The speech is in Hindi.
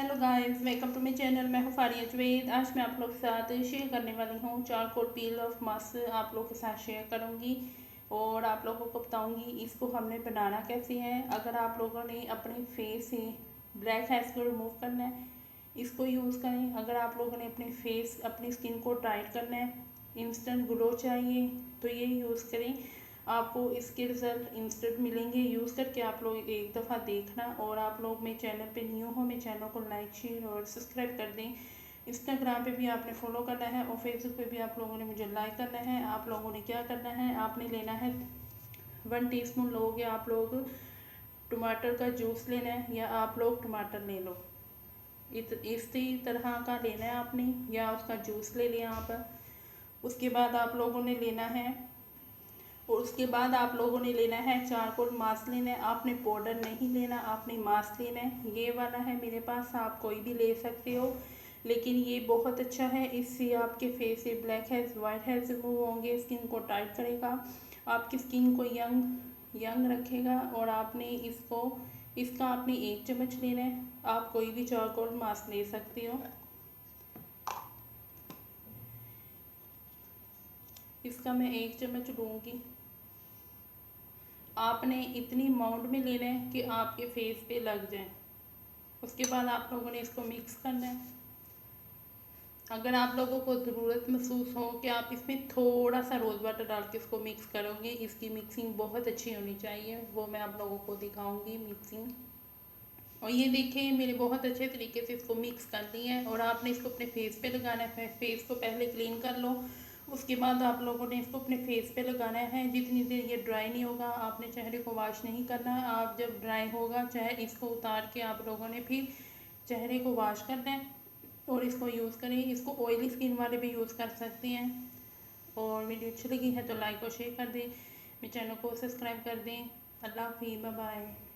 Hello guys, welcome to my channel. मैं हूँ फारिया जवेद। आज मैं आप लोग के साथ शेयर करने वाली हूँ चारकोल पील ऑफ मास्क आप लोग के साथ शेयर करूँगी और आप लोगों को बताऊँगी इसको हमने बनाना कैसे है। अगर आप लोगों ने अपने फेस से ब्लैक हेड्स को रिमूव करना है, इसको यूज़ करें। अगर आप लोगों ने अपनी स्किन को टाइट करना है, इंस्टेंट ग्लो चाहिए, तो ये यूज़ करें। आपको इसके रिज़ल्ट इंस्टेंट मिलेंगे। यूज़ करके आप लोग एक दफ़ा देखना। और आप लोग मेरे चैनल पे न्यू हो, मेरे चैनल को लाइक शेयर और सब्सक्राइब कर दें। इंस्टाग्राम पे भी आपने फॉलो करना है और फेसबुक पे भी आप लोगों ने मुझे लाइक करना है। आप लोगों ने क्या करना है, आपने लेना है 1 टीस्पून लोगे आप लोग टमाटर का जूस लेना है, या आप लोग टमाटर ले लो, इसी तरह का लेना है आपने, या उसका जूस ले लिया आप। उसके बाद आप लोगों ने लेना है चारकोल मास्क लेना है। आपने पाउडर नहीं लेना, आपने मास्क लेना है। ये वाला है मेरे पास, आप कोई भी ले सकते हो, लेकिन ये बहुत अच्छा है। इससे आपके फेस से black heads, white heads remove होंगे, स्किन को टाइट करेगा, आपकी स्किन को यंग रखेगा। और इसका आपने 1 चम्मच लेना है। आप कोई भी चारकोल मास्क ले सकते हो। इसका मैं 1 चम्मच लूँगी। आपने इतनी अमाउंट में लेना है कि आपके फेस पे लग जाए। उसके बाद आप लोगों ने इसको मिक्स करना है। अगर आप लोगों को ज़रूरत महसूस हो कि आप इसमें थोड़ा सा रोज़ वाटर डाल के इसको मिक्स करोगे, इसकी मिक्सिंग बहुत अच्छी होनी चाहिए, वो मैं आप लोगों को दिखाऊंगी मिक्सिंग। और ये देखिए, मैंने बहुत अच्छे तरीके से इसको मिक्स कर लिया है। और आपने इसको अपने फेस पे लगाना है। फेस को पहले क्लीन कर लो, उसके बाद आप लोगों ने इसको अपने फेस पे लगाना है। जितनी देर ये ड्राई नहीं होगा, आपने चेहरे को वॉश नहीं करना है। आप जब ड्राई होगा, चाहे इसको उतार के आप लोगों ने फिर चेहरे को वॉश करना है और इसको यूज़ करें। इसको ऑयली स्किन वाले भी यूज़ कर सकते हैं। और वीडियो अच्छी लगी है तो लाइक और शेयर कर दें, मेरे चैनल को सब्सक्राइब कर दें। अल्लाह हाफिज़, बाय बाय।